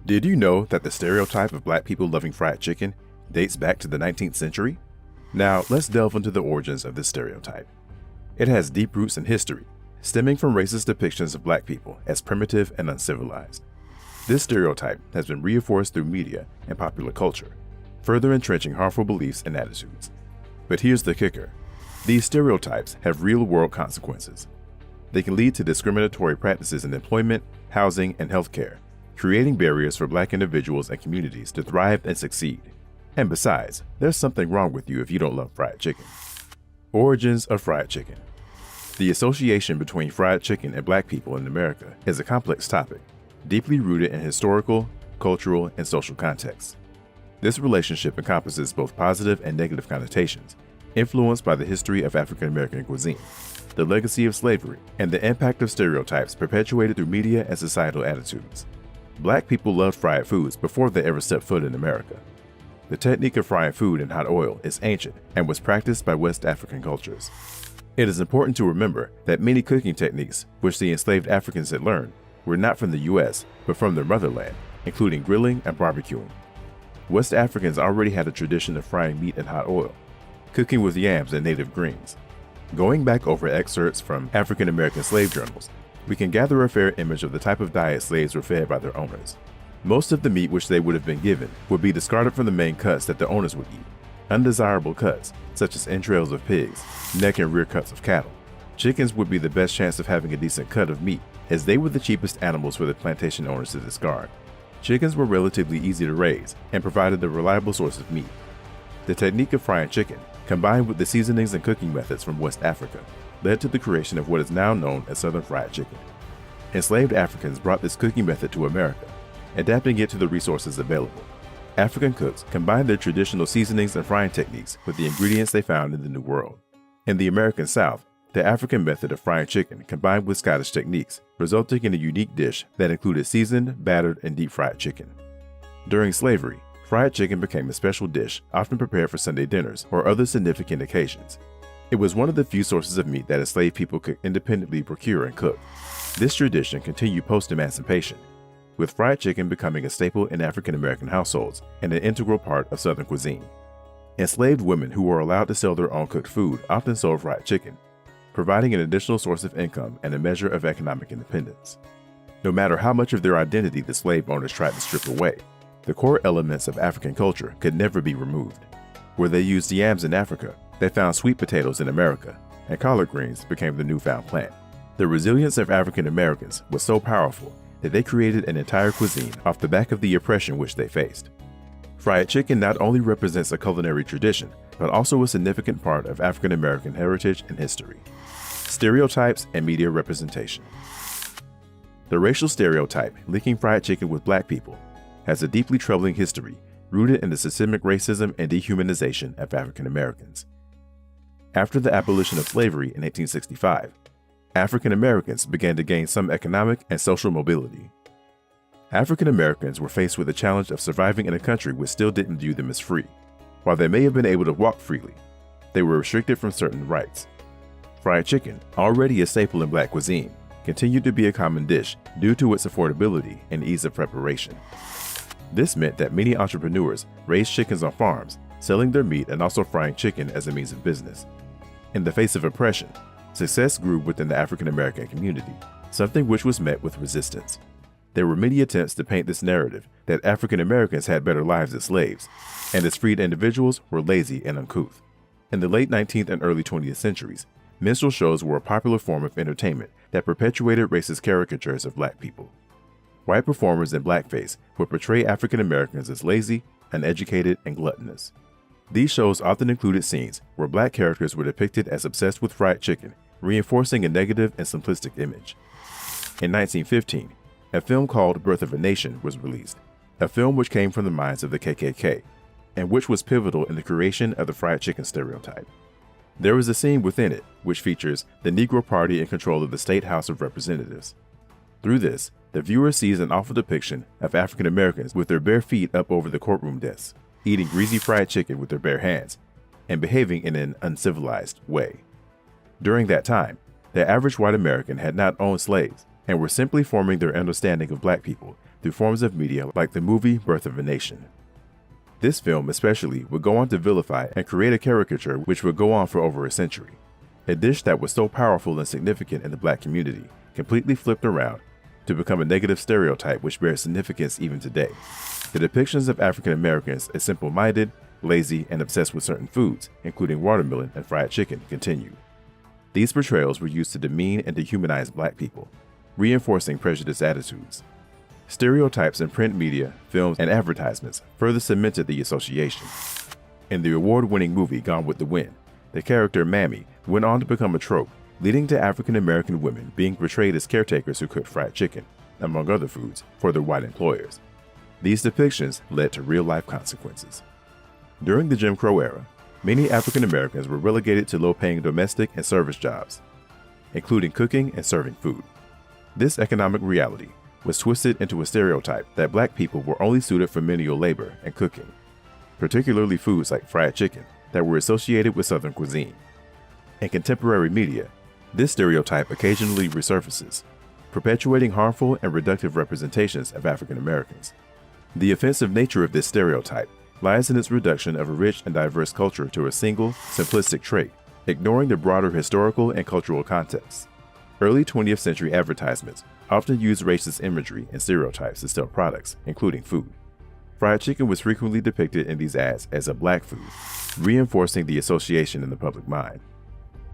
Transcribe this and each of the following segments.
Did you know that the stereotype of black people loving fried chicken dates back to the 19th century? Now, let's delve into the origins of this stereotype. It has deep roots in history, stemming from racist depictions of black people as primitive and uncivilized. This stereotype has been reinforced through media and popular culture, further entrenching harmful beliefs and attitudes. But here's the kicker. These stereotypes have real-world consequences. They can lead to discriminatory practices in employment, housing, and healthcare, creating barriers for black individuals and communities to thrive and succeed. And besides, there's something wrong with you if you don't love fried chicken. Origins of fried chicken. The association between fried chicken and black people in America is a complex topic, deeply rooted in historical, cultural, and social contexts. This relationship encompasses both positive and negative connotations, influenced by the history of African American cuisine, the legacy of slavery, and the impact of stereotypes perpetuated through media and societal attitudes. Black people loved fried foods before they ever stepped foot in America. The technique of frying food in hot oil is ancient and was practiced by West African cultures. It is important to remember that many cooking techniques which the enslaved Africans had learned were not from the U.S., but from their motherland, including grilling and barbecuing. West Africans already had a tradition of frying meat in hot oil, cooking with yams and native greens. Going back over excerpts from African American slave journals, we can gather a fair image of the type of diet slaves were fed by their owners. Most of the meat which they would have been given would be discarded from the main cuts that the owners would eat. Undesirable cuts, such as entrails of pigs, neck and rear cuts of cattle. Chickens would be the best chance of having a decent cut of meat, as they were the cheapest animals for the plantation owners to discard. Chickens were relatively easy to raise and provided a reliable source of meat. The technique of frying chicken, combined with the seasonings and cooking methods from West Africa, led to the creation of what is now known as Southern fried chicken. Enslaved Africans brought this cooking method to America, adapting it to the resources available. African cooks combined their traditional seasonings and frying techniques with the ingredients they found in the New World. In the American South, the African method of frying chicken combined with Scottish techniques, resulting in a unique dish that included seasoned, battered, and deep-fried chicken. During slavery, fried chicken became a special dish often prepared for Sunday dinners or other significant occasions. It was one of the few sources of meat that enslaved people could independently procure and cook. This tradition continued post-emancipation, with fried chicken becoming a staple in African American households and an integral part of Southern cuisine. Enslaved women who were allowed to sell their own cooked food often sold fried chicken, providing an additional source of income and a measure of economic independence. No matter how much of their identity the slave owners tried to strip away, the core elements of African culture could never be removed. Where they used yams in Africa, they found sweet potatoes in America, and collard greens became the newfound plant. The resilience of African Americans was so powerful that they created an entire cuisine off the back of the oppression which they faced. Fried chicken not only represents a culinary tradition, but also a significant part of African American heritage and history. Stereotypes and media representation. The racial stereotype linking fried chicken with black people has a deeply troubling history rooted in the systemic racism and dehumanization of African Americans. After the abolition of slavery in 1865, African Americans began to gain some economic and social mobility. African Americans were faced with the challenge of surviving in a country which still didn't view them as free. While they may have been able to walk freely, they were restricted from certain rights. Fried chicken, already a staple in black cuisine, continued to be a common dish due to its affordability and ease of preparation. This meant that many entrepreneurs raised chickens on farms, selling their meat and also frying chicken as a means of business. In the face of oppression, success grew within the African American community, something which was met with resistance. There were many attempts to paint this narrative that African Americans had better lives as slaves, and as freed individuals were lazy and uncouth. In the late 19th and early 20th centuries, minstrel shows were a popular form of entertainment that perpetuated racist caricatures of black people. White performers in blackface would portray African Americans as lazy, uneducated, and gluttonous. These shows often included scenes where black characters were depicted as obsessed with fried chicken, reinforcing a negative and simplistic image. In 1915, a film called Birth of a Nation was released, a film which came from the minds of the KKK, and which was pivotal in the creation of the fried chicken stereotype. There is a scene within it which features the Negro Party in control of the State House of Representatives. Through this, the viewer sees an awful depiction of African Americans with their bare feet up over the courtroom desks, eating greasy fried chicken with their bare hands, and behaving in an uncivilized way. During that time, the average white American had not owned slaves and were simply forming their understanding of black people through forms of media like the movie Birth of a Nation. This film especially would go on to vilify and create a caricature which would go on for over a century. A dish that was so powerful and significant in the Black community completely flipped around to become a negative stereotype which bears significance even today. The depictions of African Americans as simple-minded, lazy, and obsessed with certain foods, including watermelon and fried chicken, continue. These portrayals were used to demean and dehumanize Black people, reinforcing prejudiced attitudes. Stereotypes in print media, films, and advertisements further cemented the association. In the award-winning movie Gone with the Wind, the character Mammy went on to become a trope, leading to African American women being portrayed as caretakers who cooked fried chicken, among other foods, for their white employers. These depictions led to real-life consequences. During the Jim Crow era, many African Americans were relegated to low-paying domestic and service jobs, including cooking and serving food. This economic reality was twisted into a stereotype that Black people were only suited for menial labor and cooking, particularly foods like fried chicken that were associated with Southern cuisine. In contemporary media, this stereotype occasionally resurfaces, perpetuating harmful and reductive representations of African Americans. The offensive nature of this stereotype lies in its reduction of a rich and diverse culture to a single, simplistic trait, ignoring the broader historical and cultural context. Early 20th century advertisements often used racist imagery and stereotypes to sell products, including food. Fried chicken was frequently depicted in these ads as a Black food, reinforcing the association in the public mind.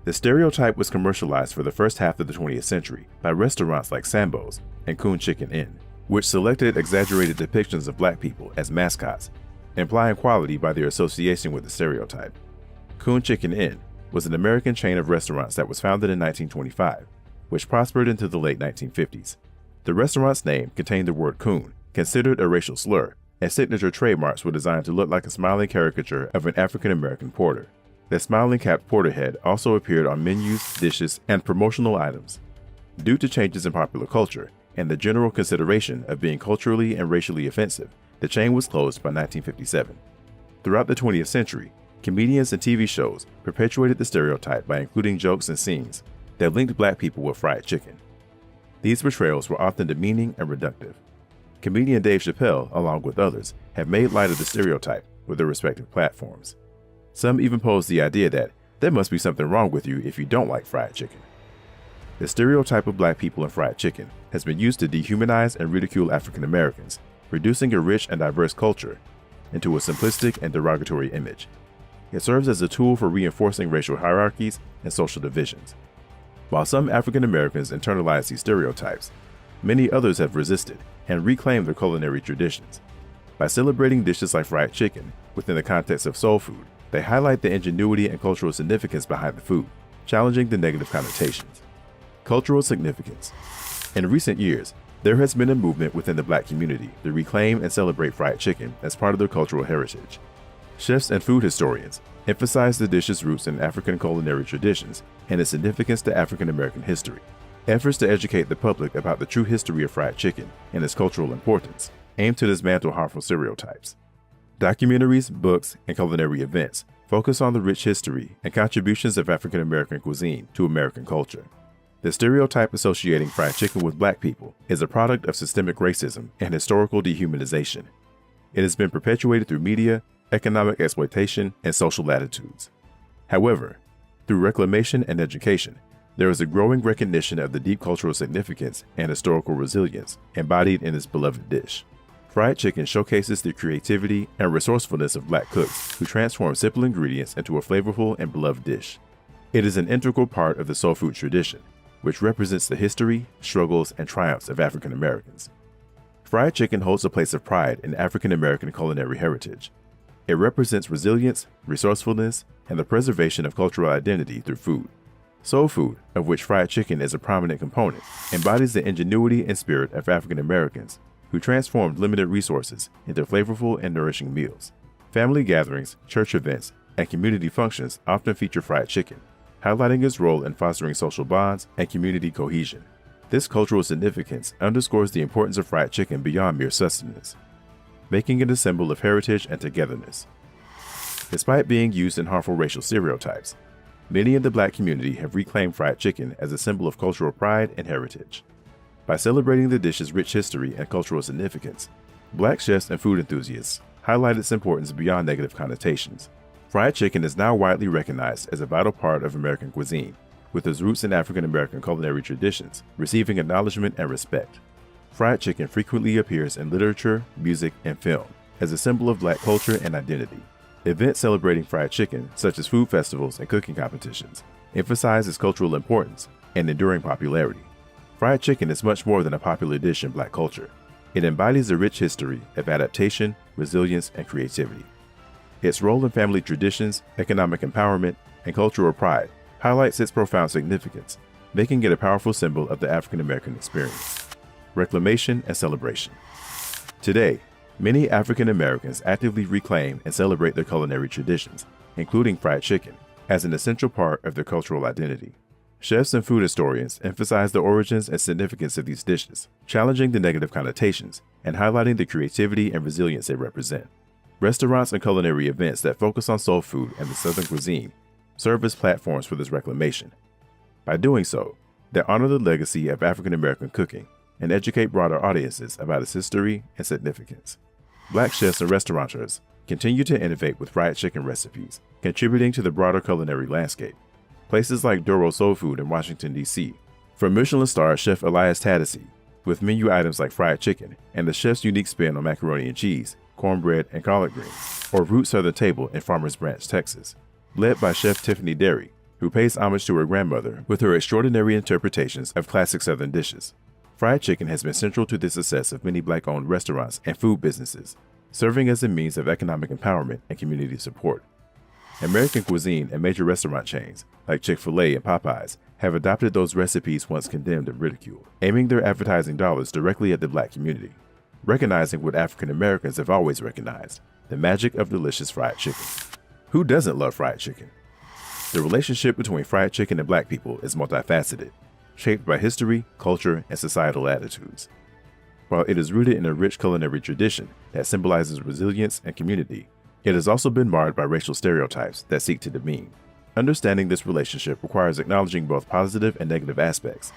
The stereotype was commercialized for the first half of the 20th century by restaurants like Sambo's and Coon Chicken Inn, which selected exaggerated depictions of Black people as mascots, implying quality by their association with the stereotype. Coon Chicken Inn was an American chain of restaurants that was founded in 1925, which prospered into the late 1950s. The restaurant's name contained the word coon, considered a racial slur, and signature trademarks were designed to look like a smiling caricature of an African American porter. The smiling capped porter head also appeared on menus, dishes, and promotional items. Due to changes in popular culture and the general consideration of being culturally and racially offensive, the chain was closed by 1957. Throughout the 20th century, comedians and TV shows perpetuated the stereotype by including jokes and scenes that linked Black people with fried chicken. These portrayals were often demeaning and reductive. Comedian Dave Chappelle, along with others, have made light of the stereotype with their respective platforms. Some even posed the idea that there must be something wrong with you if you don't like fried chicken. The stereotype of Black people and fried chicken has been used to dehumanize and ridicule African Americans, reducing a rich and diverse culture into a simplistic and derogatory image. It serves as a tool for reinforcing racial hierarchies and social divisions. While some African Americans internalize these stereotypes, many others have resisted and reclaimed their culinary traditions. By celebrating dishes like fried chicken within the context of soul food, they highlight the ingenuity and cultural significance behind the food, challenging the negative connotations. Cultural significance. In recent years, there has been a movement within the Black community to reclaim and celebrate fried chicken as part of their cultural heritage. Chefs and food historians emphasize the dish's roots in African culinary traditions and its significance to African American history. Efforts to educate the public about the true history of fried chicken and its cultural importance aim to dismantle harmful stereotypes. Documentaries, books, and culinary events focus on the rich history and contributions of African American cuisine to American culture. The stereotype associating fried chicken with Black people is a product of systemic racism and historical dehumanization. It has been perpetuated through media, economic exploitation, and social attitudes. However, through reclamation and education, there is a growing recognition of the deep cultural significance and historical resilience embodied in this beloved dish. Fried chicken showcases the creativity and resourcefulness of Black cooks who transform simple ingredients into a flavorful and beloved dish. It is an integral part of the soul food tradition, which represents the history, struggles, and triumphs of African Americans. Fried chicken holds a place of pride in African American culinary heritage. It represents resilience, resourcefulness, and the preservation of cultural identity through food. Soul food, of which fried chicken is a prominent component, embodies the ingenuity and spirit of African Americans who transformed limited resources into flavorful and nourishing meals. Family gatherings, church events, and community functions often feature fried chicken, highlighting its role in fostering social bonds and community cohesion. This cultural significance underscores the importance of fried chicken beyond mere sustenance, making it a symbol of heritage and togetherness. Despite being used in harmful racial stereotypes, many in the Black community have reclaimed fried chicken as a symbol of cultural pride and heritage. By celebrating the dish's rich history and cultural significance, Black chefs and food enthusiasts highlight its importance beyond negative connotations. Fried chicken is now widely recognized as a vital part of American cuisine, with its roots in African American culinary traditions receiving acknowledgement and respect. Fried chicken frequently appears in literature, music, and film as a symbol of Black culture and identity. Events celebrating fried chicken, such as food festivals and cooking competitions, emphasize its cultural importance and enduring popularity. Fried chicken is much more than a popular dish in Black culture. It embodies a rich history of adaptation, resilience, and creativity. Its role in family traditions, economic empowerment, and cultural pride highlights its profound significance, making it a powerful symbol of the African American experience. Reclamation and celebration. Today, many African Americans actively reclaim and celebrate their culinary traditions, including fried chicken, as an essential part of their cultural identity. Chefs and food historians emphasize the origins and significance of these dishes, challenging the negative connotations and highlighting the creativity and resilience they represent. Restaurants and culinary events that focus on soul food and the Southern cuisine serve as platforms for this reclamation. By doing so, they honor the legacy of African American cooking and educate broader audiences about its history and significance. Black chefs and restaurateurs continue to innovate with fried chicken recipes, contributing to the broader culinary landscape. Places like Duro Soul Food in Washington, D.C., from Michelin-starred chef Elias Tadasi, with menu items like fried chicken and the chef's unique spin on macaroni and cheese, cornbread, and collard greens, or Roots Southern Table in Farmers Branch, Texas, led by Chef Tiffany Derry, who pays homage to her grandmother with her extraordinary interpretations of classic Southern dishes. Fried chicken has been central to the success of many Black-owned restaurants and food businesses, serving as a means of economic empowerment and community support. American cuisine and major restaurant chains, like Chick-fil-A and Popeyes, have adopted those recipes once condemned and ridiculed, aiming their advertising dollars directly at the Black community, recognizing what African Americans have always recognized, the magic of delicious fried chicken. Who doesn't love fried chicken? The relationship between fried chicken and Black people is multifaceted, shaped by history, culture, and societal attitudes. While it is rooted in a rich culinary tradition that symbolizes resilience and community, it has also been marred by racial stereotypes that seek to demean. Understanding this relationship requires acknowledging both positive and negative aspects,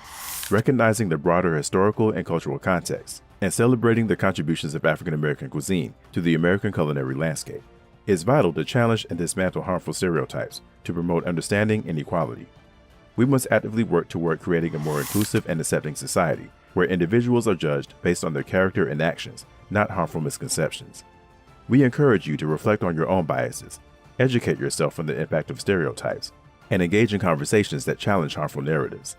recognizing the broader historical and cultural context, and celebrating the contributions of African American cuisine to the American culinary landscape. It's vital to challenge and dismantle harmful stereotypes to promote understanding and equality. We must actively work toward creating a more inclusive and accepting society, where individuals are judged based on their character and actions, not harmful misconceptions. We encourage you to reflect on your own biases, educate yourself on the impact of stereotypes, and engage in conversations that challenge harmful narratives.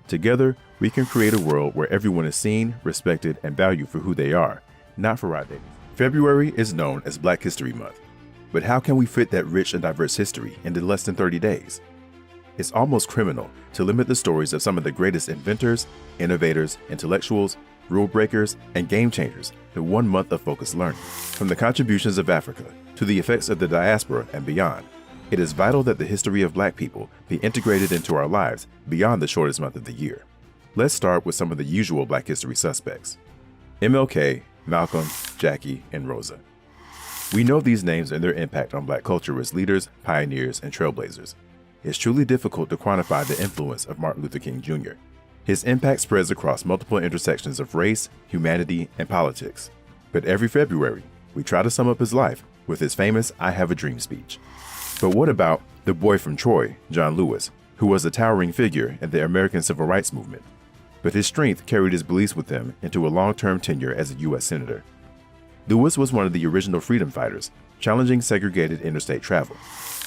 Together, we can create a world where everyone is seen, respected, and valued for who they are, not for identity. February is known as Black History Month, but how can we fit that rich and diverse history into less than 30 days? It's almost criminal to limit the stories of some of the greatest inventors, innovators, intellectuals, rule breakers, and game changers to 1 month of focused learning. From the contributions of Africa to the effects of the diaspora and beyond, it is vital that the history of Black people be integrated into our lives beyond the shortest month of the year. Let's start with some of the usual Black history suspects: MLK, Malcolm, Jackie, and Rosa. We know these names and their impact on Black culture as leaders, pioneers, and trailblazers. It's truly difficult to quantify the influence of Martin Luther King Jr. His impact spreads across multiple intersections of race, humanity, and politics. But every February, we try to sum up his life with his famous "I Have a Dream" speech. But what about the boy from Troy, John Lewis, who was a towering figure in the American Civil Rights Movement? But his strength carried his beliefs with him into a long-term tenure as a U.S. Senator. Lewis was one of the original freedom fighters, challenging segregated interstate travel.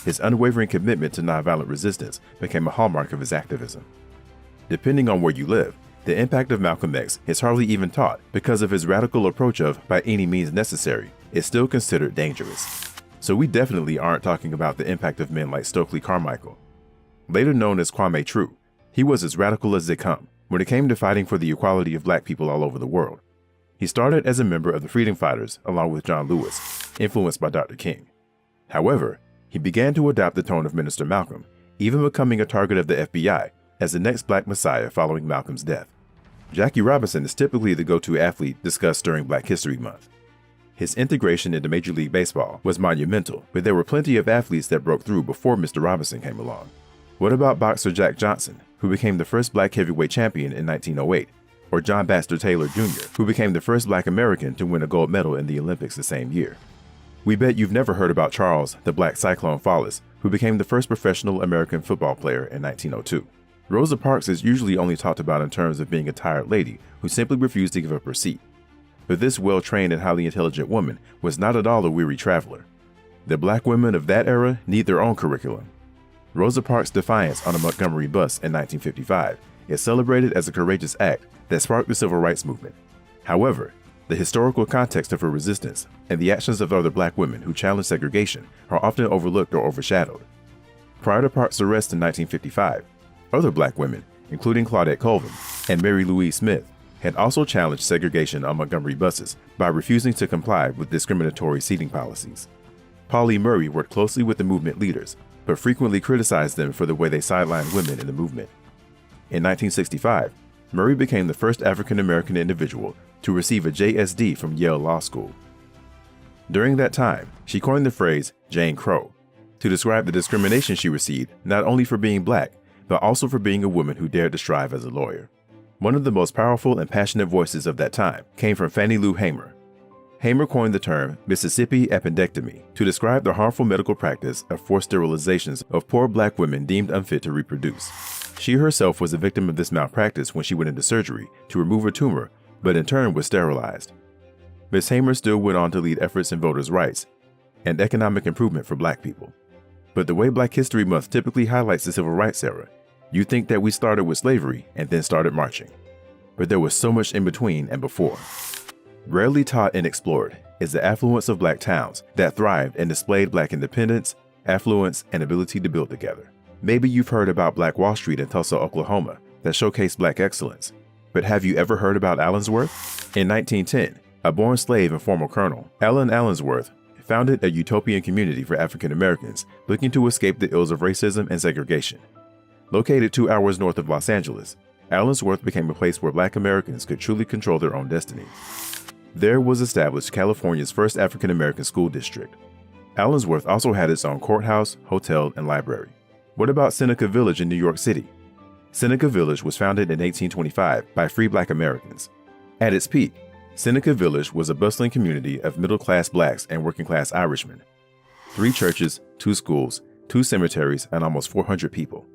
His unwavering commitment to nonviolent resistance became a hallmark of his activism. Depending on where you live, the impact of Malcolm X is hardly even taught because of his radical approach of, by any means necessary, is still considered dangerous. So we definitely aren't talking about the impact of men like Stokely Carmichael. Later known as Kwame True, he was as radical as they come when it came to fighting for the equality of Black people all over the world. He started as a member of the Freedom Fighters along with John Lewis, influenced by Dr. King. However, he began to adopt the tone of Minister Malcolm, even becoming a target of the FBI as the next Black Messiah following Malcolm's death. Jackie Robinson is typically the go-to athlete discussed during Black History Month. His integration into Major League Baseball was monumental, but there were plenty of athletes that broke through before Mr. Robinson came along. What about boxer Jack Johnson, who became the first Black heavyweight champion in 1908? or John Baxter Taylor Jr., who became the first Black American to win a gold medal in the Olympics the same year. We bet you've never heard about Charles, the Black Cyclone Follis, who became the first professional American football player in 1902. Rosa Parks is usually only talked about in terms of being a tired lady who simply refused to give up her seat. But this well-trained and highly intelligent woman was not at all a weary traveler. The Black women of that era need their own curriculum. Rosa Parks' defiance on a Montgomery bus in 1955 is celebrated as a courageous act that sparked the Civil Rights Movement. However, the historical context of her resistance and the actions of other Black women who challenged segregation are often overlooked or overshadowed. Prior to Parks' arrest in 1955, other Black women, including Claudette Colvin and Mary Louise Smith, had also challenged segregation on Montgomery buses by refusing to comply with discriminatory seating policies. Pauli Murray worked closely with the movement leaders, but frequently criticized them for the way they sidelined women in the movement. In 1965, Murray became the first African-American individual to receive a JSD from Yale Law School. During that time, she coined the phrase Jane Crow to describe the discrimination she received not only for being Black, but also for being a woman who dared to strive as a lawyer. One of the most powerful and passionate voices of that time came from Fannie Lou Hamer. Hamer coined the term Mississippi appendectomy to describe the harmful medical practice of forced sterilizations of poor Black women deemed unfit to reproduce. She herself was a victim of this malpractice when she went into surgery to remove a tumor, but in turn was sterilized. Ms. Hamer still went on to lead efforts in voters' rights and economic improvement for Black people. But the way Black History Month typically highlights the Civil Rights era, you'd think that we started with slavery and then started marching. But there was so much in between and before. Rarely taught and explored is the affluence of Black towns that thrived and displayed Black independence, affluence, and ability to build together. Maybe you've heard about Black Wall Street in Tulsa, Oklahoma, that showcased Black excellence. But have you ever heard about Allensworth? In 1910, a born slave and former colonel, Allen Allensworth, founded a utopian community for African Americans looking to escape the ills of racism and segregation. Located 2 hours north of Los Angeles, Allensworth became a place where Black Americans could truly control their own destiny. There was established California's first African American school district. Allensworth also had its own courthouse, hotel, and library. What about Seneca Village in New York City? Seneca Village was founded in 1825 by free Black Americans. At its peak, Seneca Village was a bustling community of middle-class Blacks and working-class Irishmen. 3 churches, 2 schools, 2 cemeteries, and almost 400 people.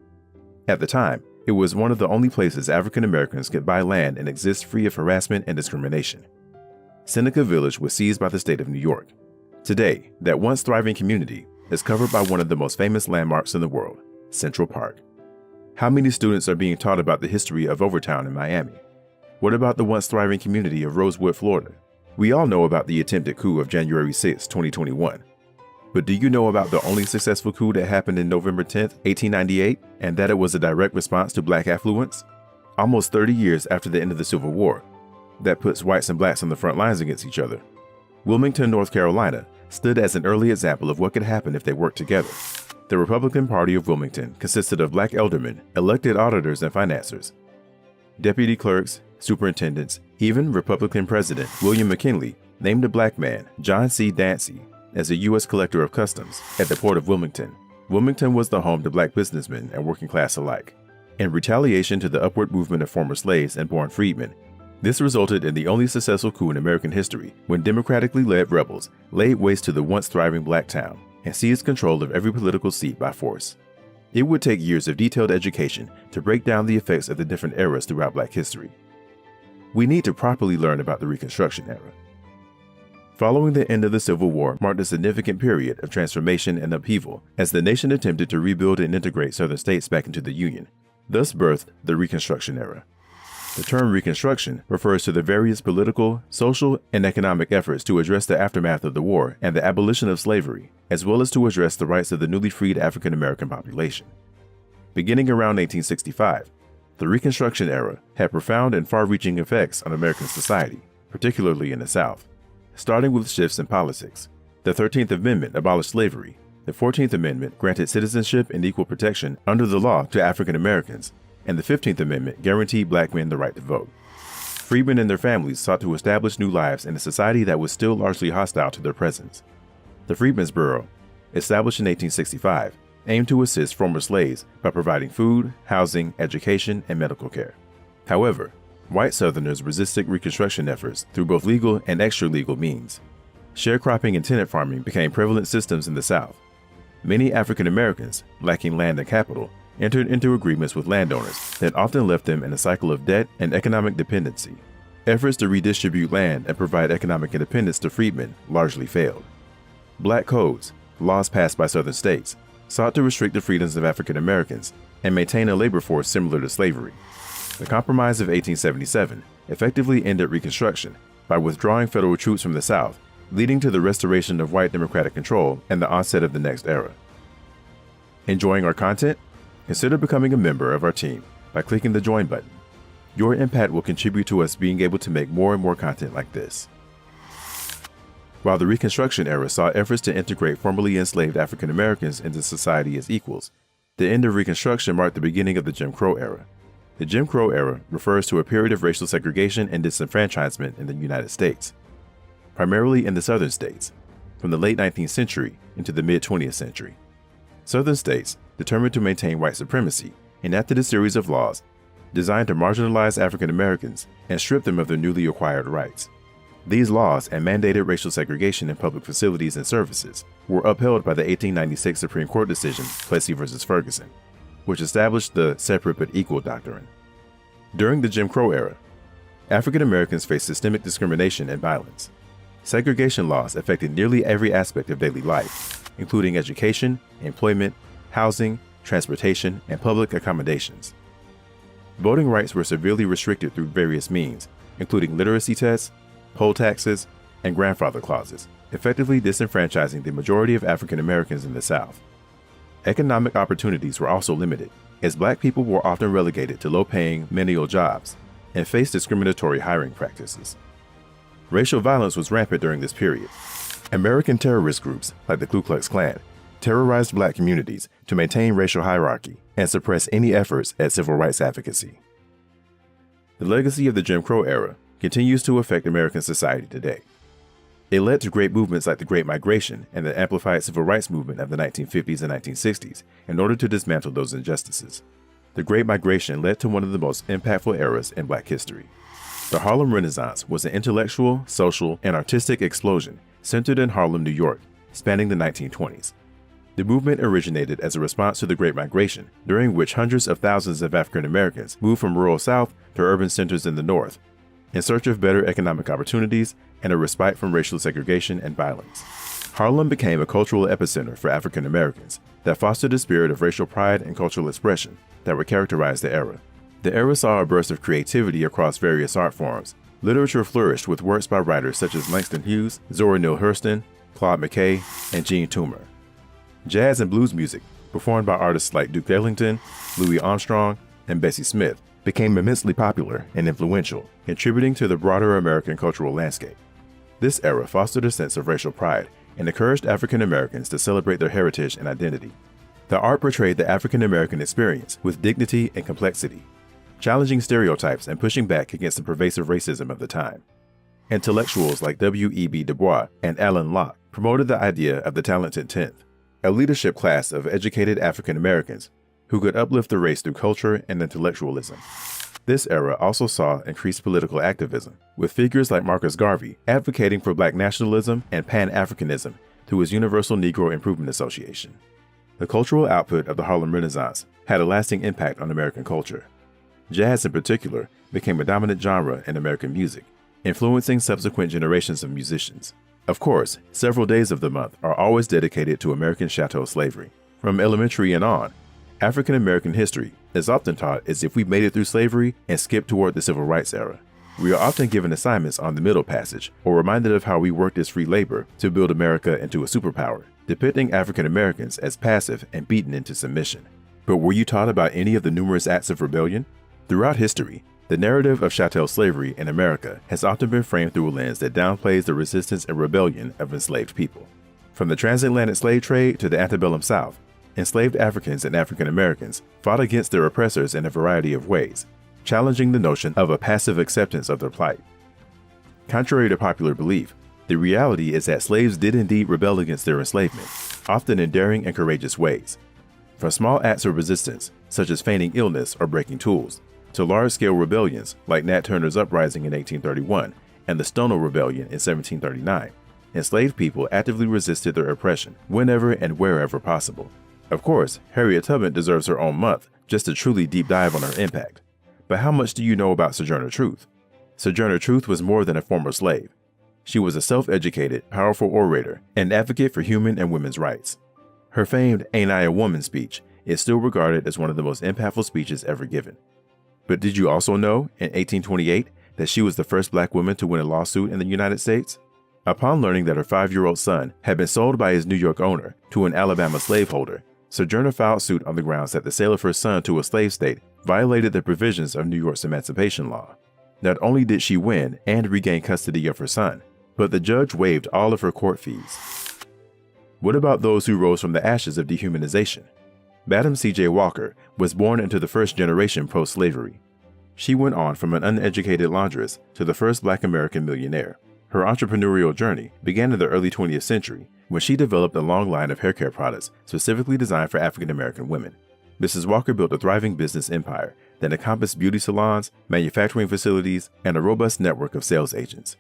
At the time, it was one of the only places African Americans could buy land and exist free of harassment and discrimination. Seneca Village was seized by the state of New York. Today, that once thriving community is covered by one of the most famous landmarks in the world, Central Park. How many students are being taught about the history of Overtown in Miami? What about the once thriving community of Rosewood, Florida? We all know about the attempted coup of January 6, 2021. But do you know about the only successful coup that happened in November 10, 1898, and that it was a direct response to Black affluence? Almost 30 years after the end of the Civil War, that puts whites and Blacks on the front lines against each other. Wilmington, North Carolina, stood as an early example of what could happen if they worked together. The Republican Party of Wilmington consisted of Black aldermen, elected auditors and financiers, deputy clerks, superintendents, even Republican President William McKinley named a Black man, John C. Dancy, as a U.S. Collector of Customs at the Port of Wilmington. Wilmington was the home to Black businessmen and working class alike. In retaliation to the upward movement of former slaves and born freedmen, this resulted in the only successful coup in American history when democratically led rebels laid waste to the once thriving Black town and seized control of every political seat by force. It would take years of detailed education to break down the effects of the different eras throughout Black history. We need to properly learn about the Reconstruction era. Following the end of the Civil War marked a significant period of transformation and upheaval as the nation attempted to rebuild and integrate Southern states back into the Union, thus birthed the Reconstruction era. The term Reconstruction refers to the various political, social, and economic efforts to address the aftermath of the war and the abolition of slavery, as well as to address the rights of the newly freed African American population. Beginning around 1865, the Reconstruction era had profound and far-reaching effects on American society, particularly in the South. Starting with shifts in politics, the 13th Amendment abolished slavery. The 14th Amendment granted citizenship and equal protection under the law to African Americans, and the 15th Amendment guaranteed Black men the right to vote. Freedmen and their families sought to establish new lives in a society that was still largely hostile to their presence. The Freedmen's Bureau, established in 1865, aimed to assist former slaves by providing food, housing, education, and medical care. However, White Southerners resisted Reconstruction efforts through both legal and extra-legal means. Sharecropping and tenant farming became prevalent systems in the South. Many African Americans, lacking land and capital, entered into agreements with landowners that often left them in a cycle of debt and economic dependency. Efforts to redistribute land and provide economic independence to freedmen largely failed. Black codes, laws passed by Southern states, sought to restrict the freedoms of African Americans and maintain a labor force similar to slavery. The Compromise of 1877 effectively ended Reconstruction by withdrawing federal troops from the South, leading to the restoration of white democratic control and the onset of the next era. Enjoying our content? Consider becoming a member of our team by clicking the Join button. Your impact will contribute to us being able to make more and more content like this. While the Reconstruction era saw efforts to integrate formerly enslaved African Americans into society as equals, the end of Reconstruction marked the beginning of the Jim Crow era. The Jim Crow era refers to a period of racial segregation and disenfranchisement in the United States, primarily in the Southern states, from the late 19th century into the mid-20th century. Southern states, determined to maintain white supremacy, enacted a series of laws designed to marginalize African Americans and strip them of their newly acquired rights. These laws and mandated racial segregation in public facilities and services were upheld by the 1896 Supreme Court decision, Plessy v. Ferguson, which established the separate but equal doctrine. During the Jim Crow era, African Americans faced systemic discrimination and violence. Segregation laws affected nearly every aspect of daily life, including education, employment, housing, transportation, and public accommodations. Voting rights were severely restricted through various means, including literacy tests, poll taxes, and grandfather clauses, effectively disenfranchising the majority of African Americans in the South. Economic opportunities were also limited, as Black people were often relegated to low-paying menial jobs and faced discriminatory hiring practices. Racial violence was rampant during this period. American terrorist groups, like the Ku Klux Klan, terrorized Black communities to maintain racial hierarchy and suppress any efforts at civil rights advocacy. The legacy of the Jim Crow era continues to affect American society today. It led to great movements like the Great Migration and the amplified civil rights movement of the 1950s and 1960s in order to dismantle those injustices. The Great Migration led to one of the most impactful eras in Black history. The Harlem Renaissance was an intellectual, social, and artistic explosion centered in Harlem, New York, spanning the 1920s. The movement originated as a response to the Great Migration, during which hundreds of thousands of African Americans moved from rural South to urban centers in the North, in search of better economic opportunities and a respite from racial segregation and violence. Harlem became a cultural epicenter for African Americans that fostered a spirit of racial pride and cultural expression that would characterize the era. The era saw a burst of creativity across various art forms. Literature flourished with works by writers such as Langston Hughes, Zora Neale Hurston, Claude McKay, and Gene Toomer. Jazz and blues music, performed by artists like Duke Ellington, Louis Armstrong, and Bessie Smith, became immensely popular and influential, contributing to the broader American cultural landscape. This era fostered a sense of racial pride and encouraged African Americans to celebrate their heritage and identity. The art portrayed the African American experience with dignity and complexity, challenging stereotypes and pushing back against the pervasive racism of the time. Intellectuals like W.E.B. Du Bois and Alan Locke promoted the idea of the talented tenth, a leadership class of educated African Americans who could uplift the race through culture and intellectualism. This era also saw increased political activism, with figures like Marcus Garvey advocating for Black nationalism and Pan-Africanism through his Universal Negro Improvement Association. The cultural output of the Harlem Renaissance had a lasting impact on American culture. Jazz in particular became a dominant genre in American music, influencing subsequent generations of musicians. Of course, several days of the month are always dedicated to American chattel slavery. From elementary and on, African American history is often taught as if we made it through slavery and skipped toward the civil rights era. We are often given assignments on the Middle Passage or reminded of how we worked as free labor to build America into a superpower, depicting African Americans as passive and beaten into submission. But were you taught about any of the numerous acts of rebellion? Throughout history, the narrative of chattel slavery in America has often been framed through a lens that downplays the resistance and rebellion of enslaved people. From the transatlantic slave trade to the antebellum South, enslaved Africans and African Americans fought against their oppressors in a variety of ways, challenging the notion of a passive acceptance of their plight. Contrary to popular belief, the reality is that slaves did indeed rebel against their enslavement, often in daring and courageous ways. From small acts of resistance, such as feigning illness or breaking tools, to large-scale rebellions like Nat Turner's uprising in 1831 and the Stono Rebellion in 1739, enslaved people actively resisted their oppression whenever and wherever possible. Of course, Harriet Tubman deserves her own month just to truly deep dive on her impact. But how much do you know about Sojourner Truth? Sojourner Truth was more than a former slave. She was a self-educated, powerful orator and advocate for human and women's rights. Her famed "Ain't I a Woman" speech is still regarded as one of the most impactful speeches ever given. But did you also know, in 1828, that she was the first black woman to win a lawsuit in the United States? Upon learning that her 5-year-old son had been sold by his New York owner to an Alabama slaveholder, Sojourner filed suit on the grounds that the sale of her son to a slave state violated the provisions of New York's emancipation law. Not only did she win and regain custody of her son, but the judge waived all of her court fees. What about those who rose from the ashes of dehumanization? Madam C.J. Walker was born into the first generation post-slavery. She went on from an uneducated laundress to the first Black American millionaire. Her entrepreneurial journey began in the early 20th century when she developed a long line of hair care products specifically designed for African American women. Mrs. Walker built a thriving business empire that encompassed beauty salons, manufacturing facilities, and a robust network of sales agents.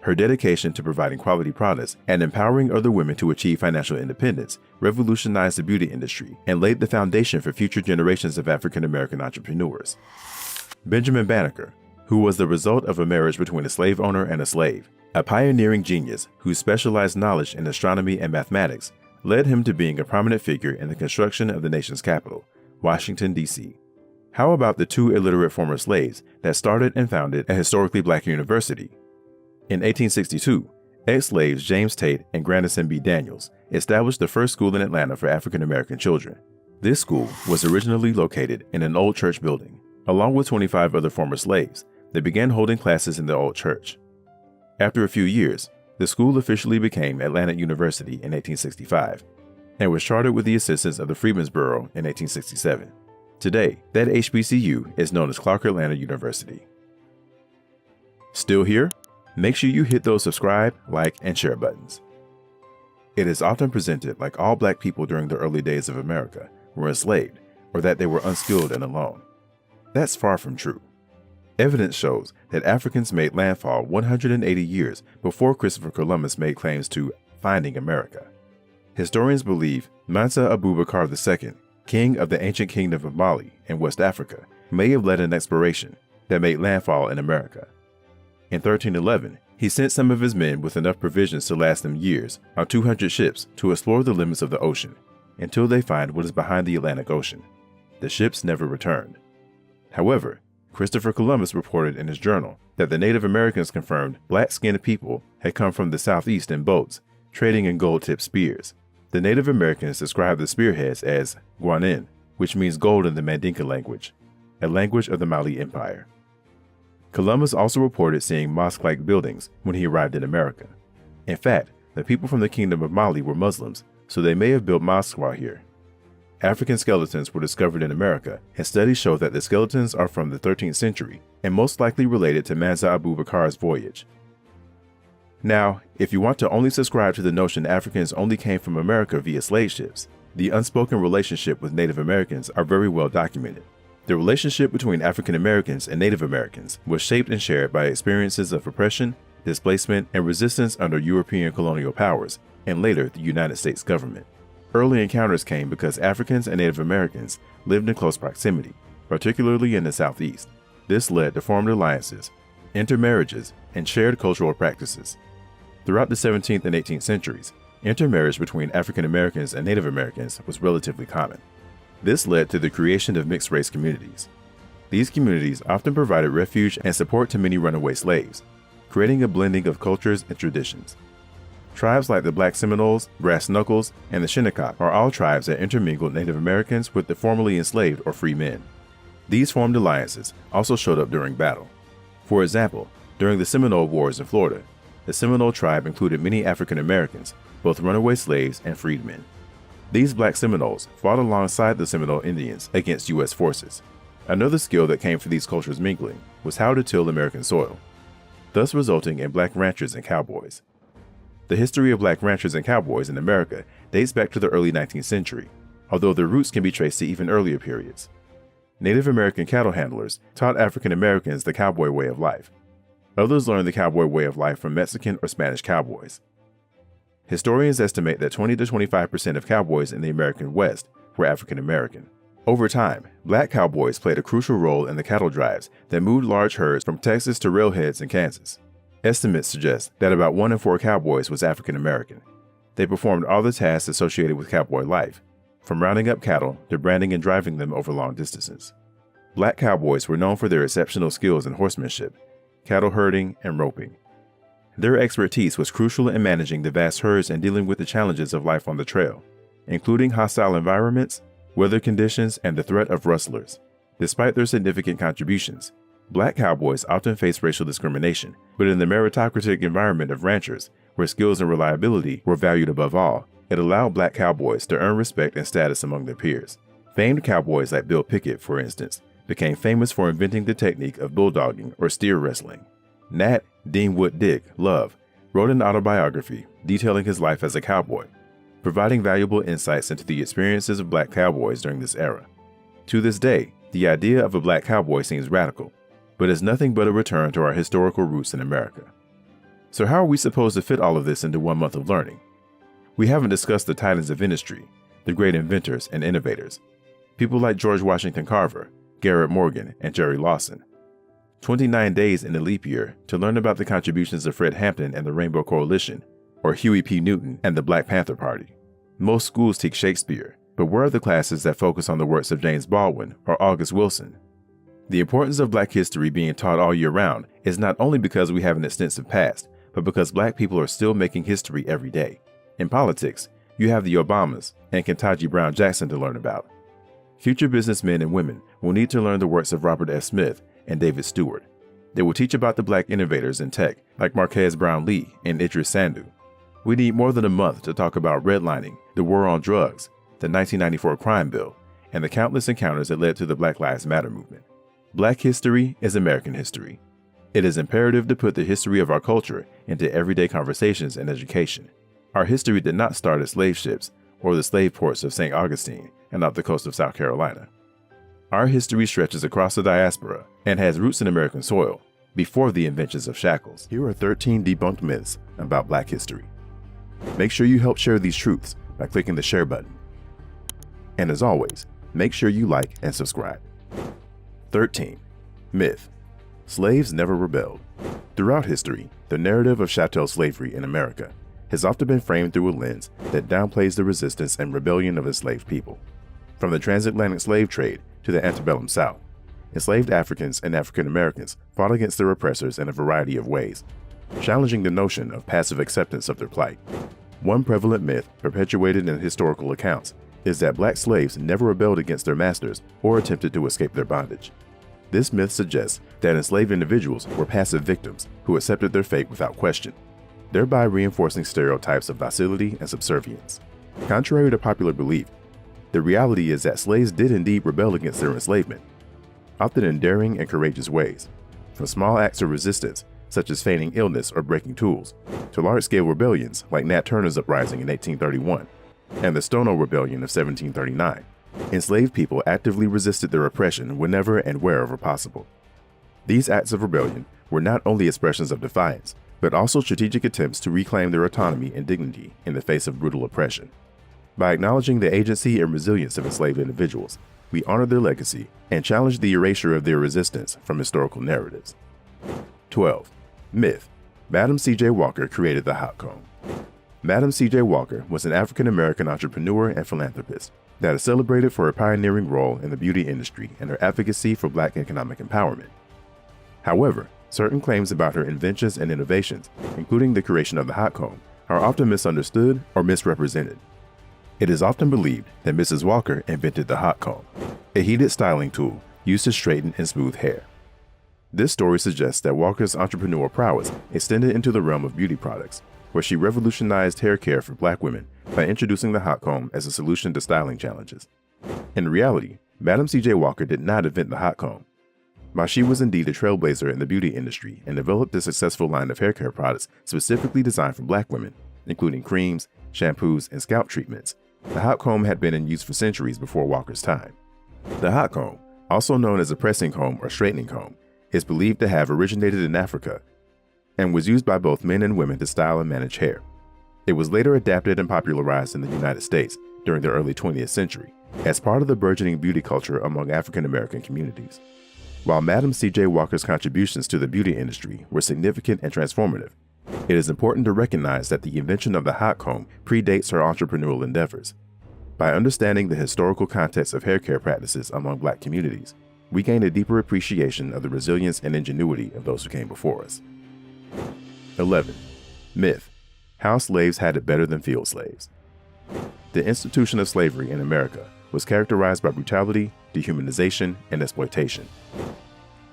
Her dedication to providing quality products and empowering other women to achieve financial independence revolutionized the beauty industry and laid the foundation for future generations of African American entrepreneurs. Benjamin Banneker, who was the result of a marriage between a slave owner and a slave, a pioneering genius whose specialized knowledge in astronomy and mathematics led him to being a prominent figure in the construction of the nation's capital, Washington, D.C. How about the 2 illiterate former slaves that started and founded a historically Black university? In 1862, ex-slaves James Tate and Grandison B. Daniels established the first school in Atlanta for African American children. This school was originally located in an old church building. Along with 25 other former slaves, they began holding classes in the old church. After a few years, the school officially became Atlanta University in 1865 and was chartered with the assistance of the Freedmen's Bureau in 1867. Today, that HBCU is known as Clark Atlanta University. Still here? Make sure you hit those subscribe, like, and share buttons. It is often presented like all Black people during the early days of America were enslaved or that they were unskilled and alone. That's far from true. Evidence shows that Africans made landfall 180 years before Christopher Columbus made claims to finding America. Historians believe Mansa Abubakar II, king of the ancient kingdom of Mali in West Africa, may have led an exploration that made landfall in America. In 1311, he sent some of his men with enough provisions to last them years on 200 ships to explore the limits of the ocean until they find what is behind the Atlantic Ocean. The ships never returned. However, Christopher Columbus reported in his journal that the Native Americans confirmed black-skinned people had come from the southeast in boats, trading in gold-tipped spears. The Native Americans described the spearheads as guanin, which means gold in the Mandinka language, a language of the Mali Empire. Columbus also reported seeing mosque-like buildings when he arrived in America. In fact, the people from the Kingdom of Mali were Muslims, so they may have built mosques while here. African skeletons were discovered in America, and studies show that the skeletons are from the 13th century and most likely related to Mansa Abubakar's voyage. Now, if you want to only subscribe to the notion Africans only came from America via slave ships, the unspoken relationship with Native Americans are very well documented. The relationship between African Americans and Native Americans was shaped and shared by experiences of oppression, displacement, and resistance under European colonial powers, and later the United States government. Early encounters came because Africans and Native Americans lived in close proximity, particularly in the Southeast. This led to formed alliances, intermarriages, and shared cultural practices. Throughout the 17th and 18th centuries, intermarriage between African Americans and Native Americans was relatively common. This led to the creation of mixed-race communities. These communities often provided refuge and support to many runaway slaves, creating a blending of cultures and traditions. Tribes like the Black Seminoles, Brass Knuckles, and the Shinnecock are all tribes that intermingled Native Americans with the formerly enslaved or free men. These formed alliances also showed up during battle. For example, during the Seminole Wars in Florida, the Seminole tribe included many African Americans, both runaway slaves and freedmen. These Black Seminoles fought alongside the Seminole Indians against U.S. forces. Another skill that came from these cultures mingling was how to till American soil, thus resulting in Black ranchers and cowboys. The history of Black ranchers and cowboys in America dates back to the early 19th century, although their roots can be traced to even earlier periods. Native American cattle handlers taught African Americans the cowboy way of life. Others learned the cowboy way of life from Mexican or Spanish cowboys. Historians estimate that 20 to 25% of cowboys in the American West were African American. Over time, black cowboys played a crucial role in the cattle drives that moved large herds from Texas to railheads in Kansas. Estimates suggest that about 1 in 4 cowboys was African American. They performed all the tasks associated with cowboy life, from rounding up cattle to branding and driving them over long distances. Black cowboys were known for their exceptional skills in horsemanship, cattle herding, and roping. Their expertise was crucial in managing the vast herds and dealing with the challenges of life on the trail, including hostile environments, weather conditions, and the threat of rustlers. Despite their significant contributions, black cowboys often faced racial discrimination, but in the meritocratic environment of ranchers, where skills and reliability were valued above all, it allowed black cowboys to earn respect and status among their peers. Famed cowboys like Bill Pickett, for instance, became famous for inventing the technique of bulldogging or steer wrestling. Nat Deanwood Dick Love wrote an autobiography detailing his life as a cowboy, providing valuable insights into the experiences of black cowboys during this era. To this day, the idea of a black cowboy seems radical, but is nothing but a return to our historical roots in America. So how are we supposed to fit all of this into 1 month of learning? We haven't discussed the titans of industry, the great inventors and innovators, people like George Washington Carver, Garrett Morgan, and Jerry Lawson. 29 days in a leap year to learn about the contributions of Fred Hampton and the Rainbow Coalition, or Huey P. Newton and the Black Panther Party. Most schools teach Shakespeare, but where are the classes that focus on the works of James Baldwin or August Wilson? The importance of black history being taught all year round is not only because we have an extensive past, but because black people are still making history every day. In politics, you have the Obamas and Ketanji Brown Jackson to learn about. Future businessmen and women will need to learn the works of Robert S. Smith and David Stewart. They will teach about the black innovators in tech like Marquez Brown Lee and Idris Sandu. We need more than a month to talk about redlining, the war on drugs, the 1994 crime bill, and the countless encounters that led to the Black Lives Matter movement. Black history is American history. It is imperative to put the history of our culture into everyday conversations and education. Our history did not start at slave ships or the slave ports of St. Augustine and off the coast of South Carolina. Our history stretches across the diaspora and has roots in American soil before the inventions of shackles. Here are 13 debunked myths about black history. Make sure you help share these truths by clicking the share button. And as always, make sure you like and subscribe. 13. Myth: slaves never rebelled. Throughout history, the narrative of chattel slavery in America has often been framed through a lens that downplays the resistance and rebellion of enslaved people. From the transatlantic slave trade to the antebellum South, enslaved Africans and African Americans fought against their oppressors in a variety of ways, challenging the notion of passive acceptance of their plight. One prevalent myth perpetuated in historical accounts is that black slaves never rebelled against their masters or attempted to escape their bondage. This myth suggests that enslaved individuals were passive victims who accepted their fate without question, thereby reinforcing stereotypes of docility and subservience. Contrary to popular belief, the reality is that slaves did indeed rebel against their enslavement, often in daring and courageous ways, from small acts of resistance such as feigning illness or breaking tools, to large-scale rebellions like Nat Turner's uprising in 1831 and the Stono Rebellion of 1739. Enslaved people actively resisted their oppression whenever and wherever possible. These acts of rebellion were not only expressions of defiance, but also strategic attempts to reclaim their autonomy and dignity in the face of brutal oppression. By acknowledging the agency and resilience of enslaved individuals, we honor their legacy and challenge the erasure of their resistance from historical narratives. 12. Myth: Madam C.J. Walker created the hot comb. Madam C.J. Walker was an African-American entrepreneur and philanthropist that is celebrated for her pioneering role in the beauty industry and her advocacy for black economic empowerment. However, certain claims about her inventions and innovations, including the creation of the hot comb, are often misunderstood or misrepresented. It is often believed that Mrs. Walker invented the hot comb, a heated styling tool used to straighten and smooth hair. This story suggests that Walker's entrepreneurial prowess extended into the realm of beauty products, where she revolutionized hair care for black women by introducing the hot comb as a solution to styling challenges. In reality, Madam C.J. Walker did not invent the hot comb. While she was indeed a trailblazer in the beauty industry and developed a successful line of hair care products specifically designed for black women, including creams, shampoos, and scalp treatments, the hot comb had been in use for centuries before Walker's time. The hot comb, also known as a pressing comb or straightening comb, is believed to have originated in Africa and was used by both men and women to style and manage hair. It was later adapted and popularized in the United States during the early 20th century as part of the burgeoning beauty culture among African American communities. While Madam C.J. Walker's contributions to the beauty industry were significant and transformative, it is important to recognize that the invention of the hot comb predates her entrepreneurial endeavors. By understanding the historical context of hair care practices among Black communities, we gain a deeper appreciation of the resilience and ingenuity of those who came before us. 11. Myth: House slaves had it better than field slaves. The institution of slavery in America was characterized by brutality, dehumanization, and exploitation.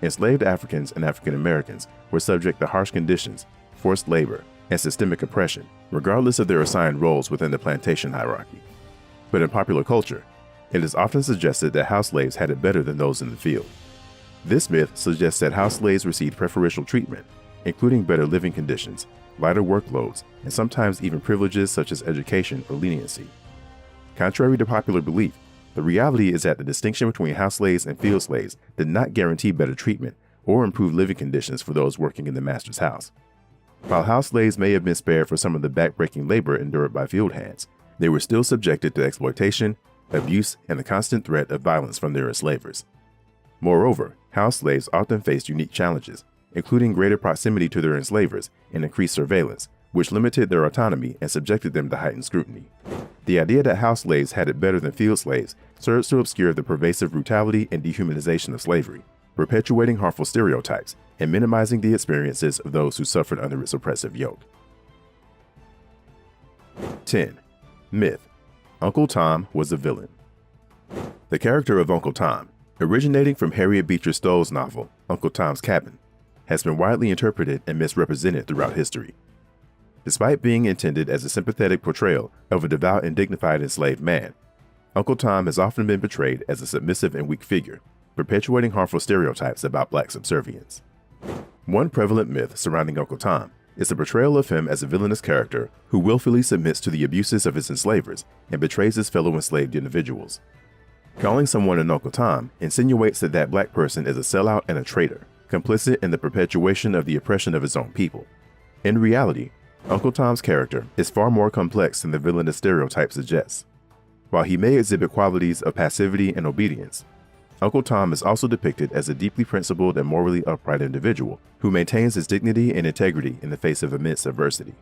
Enslaved Africans and African Americans were subject to harsh conditions, forced labor, and systemic oppression, regardless of their assigned roles within the plantation hierarchy. But in popular culture, it is often suggested that house slaves had it better than those in the field. This myth suggests that house slaves received preferential treatment, including better living conditions, lighter workloads, and sometimes even privileges such as education or leniency. Contrary to popular belief, the reality is that the distinction between house slaves and field slaves did not guarantee better treatment or improved living conditions for those working in the master's house. While house slaves may have been spared for some of the backbreaking labor endured by field hands, they were still subjected to exploitation, abuse, and the constant threat of violence from their enslavers. Moreover, house slaves often faced unique challenges, including greater proximity to their enslavers and increased surveillance, which limited their autonomy and subjected them to heightened scrutiny. The idea that house slaves had it better than field slaves serves to obscure the pervasive brutality and dehumanization of slavery, perpetuating harmful stereotypes and minimizing the experiences of those who suffered under its oppressive yoke. 10. Myth: Uncle Tom was a villain. The character of Uncle Tom, originating from Harriet Beecher Stowe's novel, Uncle Tom's Cabin, has been widely interpreted and misrepresented throughout history. Despite being intended as a sympathetic portrayal of a devout and dignified enslaved man, Uncle Tom has often been portrayed as a submissive and weak figure, perpetuating harmful stereotypes about Black subservience. One prevalent myth surrounding Uncle Tom is the portrayal of him as a villainous character who willfully submits to the abuses of his enslavers and betrays his fellow enslaved individuals. Calling someone an Uncle Tom insinuates that that Black person is a sellout and a traitor, complicit in the perpetuation of the oppression of his own people. In reality, Uncle Tom's character is far more complex than the villainous stereotype suggests. While he may exhibit qualities of passivity and obedience, Uncle Tom is also depicted as a deeply principled and morally upright individual who maintains his dignity and integrity in the face of immense adversity.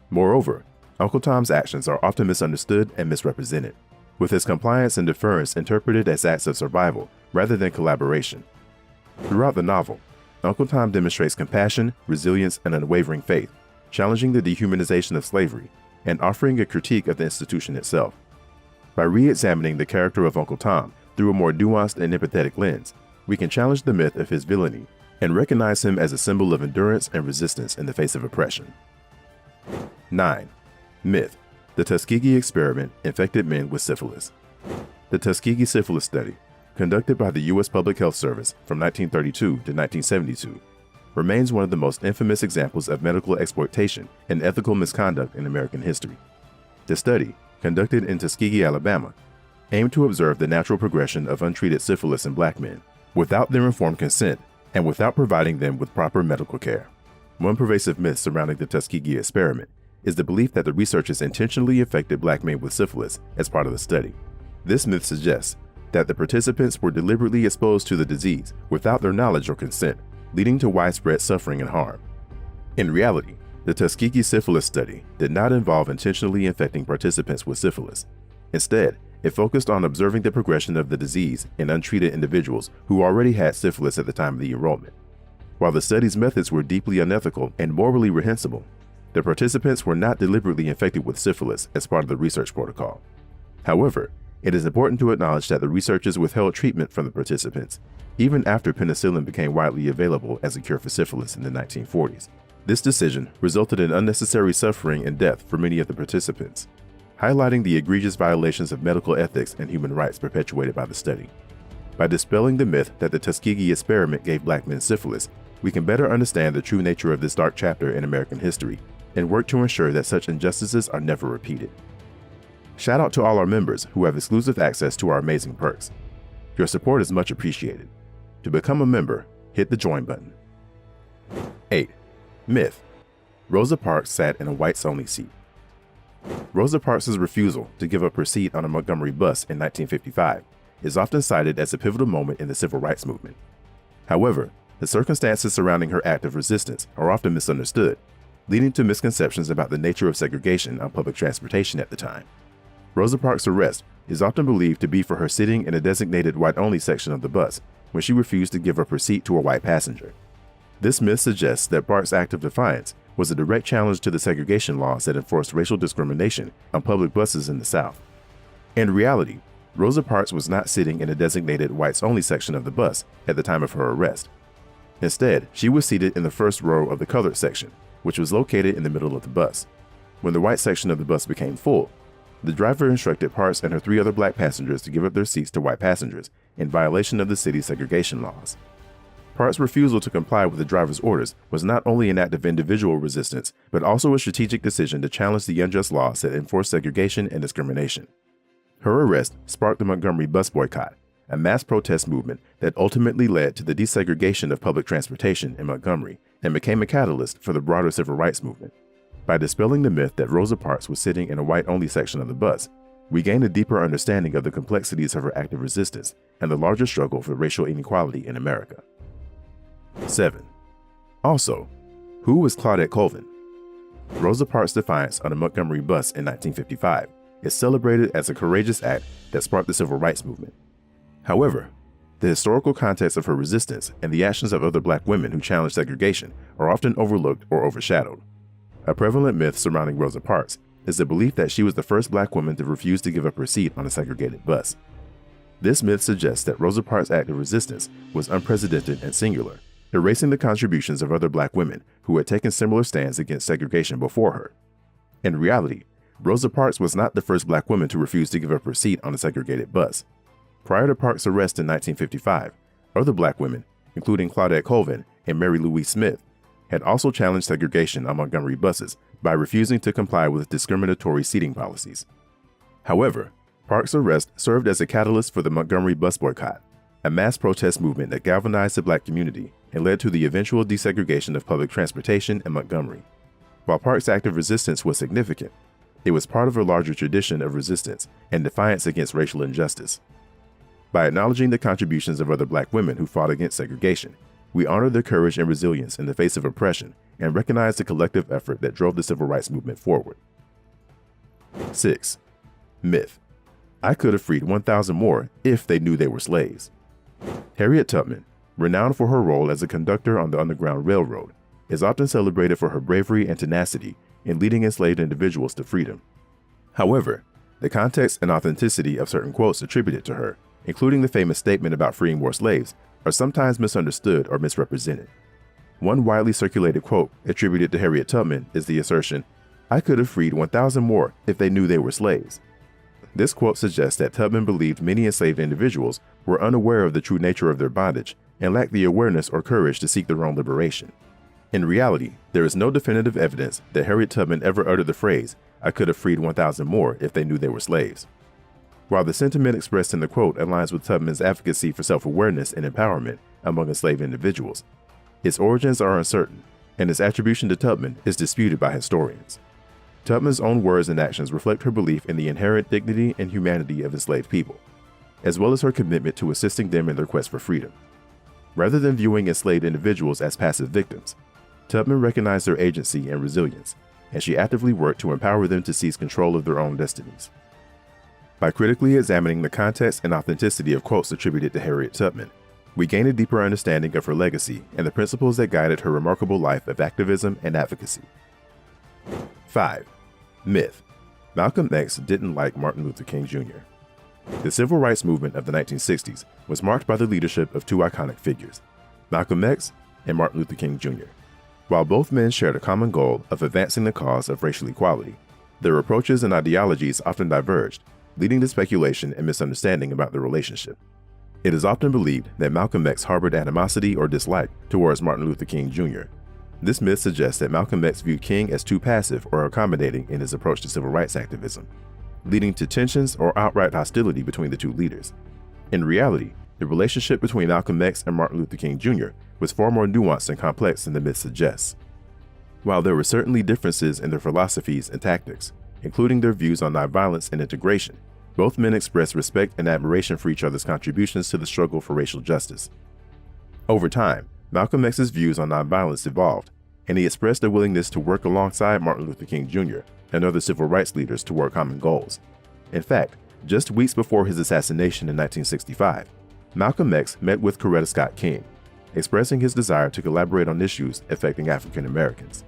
Moreover, Uncle Tom's actions are often misunderstood and misrepresented, with his compliance and deference interpreted as acts of survival rather than collaboration. Throughout the novel, Uncle Tom demonstrates compassion, resilience, and unwavering faith, challenging the dehumanization of slavery and offering a critique of the institution itself. By re-examining the character of Uncle Tom through a more nuanced and empathetic lens, we can challenge the myth of his villainy and recognize him as a symbol of endurance and resistance in the face of oppression. 9. Myth: The Tuskegee experiment infected men with syphilis. The Tuskegee syphilis study, conducted by the U.S. Public Health Service from 1932 to 1972, remains one of the most infamous examples of medical exploitation and ethical misconduct in American history. The study, conducted in Tuskegee, Alabama, aimed to observe the natural progression of untreated syphilis in Black men without their informed consent and without providing them with proper medical care. One pervasive myth surrounding the Tuskegee experiment is the belief that the researchers intentionally infected Black men with syphilis as part of the study. This myth suggests that the participants were deliberately exposed to the disease without their knowledge or consent, leading to widespread suffering and harm. In reality, the Tuskegee syphilis study did not involve intentionally infecting participants with syphilis. Instead, it focused on observing the progression of the disease in untreated individuals who already had syphilis at the time of the enrollment. While the study's methods were deeply unethical and morally reprehensible, the participants were not deliberately infected with syphilis as part of the research protocol. However, it is important to acknowledge that the researchers withheld treatment from the participants, even after penicillin became widely available as a cure for syphilis in the 1940s. This decision resulted in unnecessary suffering and death for many of the participants, highlighting the egregious violations of medical ethics and human rights perpetuated by the study. By dispelling the myth that the Tuskegee experiment gave Black men syphilis, we can better understand the true nature of this dark chapter in American history and work to ensure that such injustices are never repeated. Shout out to all our members who have exclusive access to our amazing perks. Your support is much appreciated. To become a member, hit the join button. 8. Myth. Rosa Parks sat in a whites-only seat. Rosa Parks' refusal to give up her seat on a Montgomery bus in 1955 is often cited as a pivotal moment in the civil rights movement. However, the circumstances surrounding her act of resistance are often misunderstood, leading to misconceptions about the nature of segregation on public transportation at the time. Rosa Parks' arrest is often believed to be for her sitting in a designated white-only section of the bus when she refused to give up her seat to a white passenger. This myth suggests that Parks' act of defiance was a direct challenge to the segregation laws that enforced racial discrimination on public buses in the South. In reality, Rosa Parks was not sitting in a designated whites-only section of the bus at the time of her arrest. Instead, she was seated in the first row of the colored section, which was located in the middle of the bus. When the white section of the bus became full, the driver instructed Parks and her 3 other black passengers to give up their seats to white passengers in violation of the city's segregation laws. Parks' refusal to comply with the driver's orders was not only an act of individual resistance, but also a strategic decision to challenge the unjust laws that enforce segregation and discrimination. Her arrest sparked the Montgomery bus boycott, a mass protest movement that ultimately led to the desegregation of public transportation in Montgomery and became a catalyst for the broader civil rights movement. By dispelling the myth that Rosa Parks was sitting in a white-only section of the bus, we gain a deeper understanding of the complexities of her act of resistance and the larger struggle for racial inequality in America. 7. Also, who was Claudette Colvin? Rosa Parks' defiance on a Montgomery bus in 1955 is celebrated as a courageous act that sparked the civil rights movement. However, the historical context of her resistance and the actions of other black women who challenged segregation are often overlooked or overshadowed. A prevalent myth surrounding Rosa Parks is the belief that she was the first black woman to refuse to give up her seat on a segregated bus. This myth suggests that Rosa Parks' act of resistance was unprecedented and singular, erasing the contributions of other black women who had taken similar stands against segregation before her. In reality, Rosa Parks was not the first black woman to refuse to give up her seat on a segregated bus. Prior to Parks' arrest in 1955, other black women, including Claudette Colvin and Mary Louise Smith, had also challenged segregation on Montgomery buses by refusing to comply with discriminatory seating policies. However, Parks' arrest served as a catalyst for the Montgomery bus boycott, a mass protest movement that galvanized the black community and led to the eventual desegregation of public transportation in Montgomery. While Parks' act of resistance was significant, it was part of a larger tradition of resistance and defiance against racial injustice. By acknowledging the contributions of other black women who fought against segregation, we honor their courage and resilience in the face of oppression and recognize the collective effort that drove the civil rights movement forward. 6. Myth. I could have freed 1,000 more if they knew they were slaves. Harriet Tubman, renowned for her role as a conductor on the Underground Railroad, is often celebrated for her bravery and tenacity in leading enslaved individuals to freedom. However, the context and authenticity of certain quotes attributed to her, including the famous statement about freeing more slaves, are sometimes misunderstood or misrepresented. One widely circulated quote attributed to Harriet Tubman is the assertion, "I could have freed 1,000 more if they knew they were slaves." This quote suggests that Tubman believed many enslaved individuals were unaware of the true nature of their bondage and lacked the awareness or courage to seek their own liberation. In reality, there is no definitive evidence that Harriet Tubman ever uttered the phrase, "I could have freed 1,000 more if they knew they were slaves." While the sentiment expressed in the quote aligns with Tubman's advocacy for self-awareness and empowerment among enslaved individuals, its origins are uncertain, and its attribution to Tubman is disputed by historians. Tubman's own words and actions reflect her belief in the inherent dignity and humanity of enslaved people, as well as her commitment to assisting them in their quest for freedom. Rather than viewing enslaved individuals as passive victims, Tubman recognized their agency and resilience, and she actively worked to empower them to seize control of their own destinies. By critically examining the context and authenticity of quotes attributed to Harriet Tubman, we gain a deeper understanding of her legacy and the principles that guided her remarkable life of activism and advocacy. 5. Myth. Malcolm X didn't like Martin Luther King Jr. The civil rights movement of the 1960s was marked by the leadership of two iconic figures, Malcolm X and Martin Luther King Jr. While both men shared a common goal of advancing the cause of racial equality, their approaches and ideologies often diverged, leading to speculation and misunderstanding about the relationship. It is often believed that Malcolm X harbored animosity or dislike towards Martin Luther King Jr. This myth suggests that Malcolm X viewed King as too passive or accommodating in his approach to civil rights activism, leading to tensions or outright hostility between the two leaders. In reality, the relationship between Malcolm X and Martin Luther King Jr. was far more nuanced and complex than the myth suggests. While there were certainly differences in their philosophies and tactics, including their views on nonviolence and integration, both men expressed respect and admiration for each other's contributions to the struggle for racial justice. Over time, Malcolm X's views on nonviolence evolved, and he expressed a willingness to work alongside Martin Luther King Jr. and other civil rights leaders toward common goals. In fact, just weeks before his assassination in 1965, Malcolm X met with Coretta Scott King, expressing his desire to collaborate on issues affecting African Americans.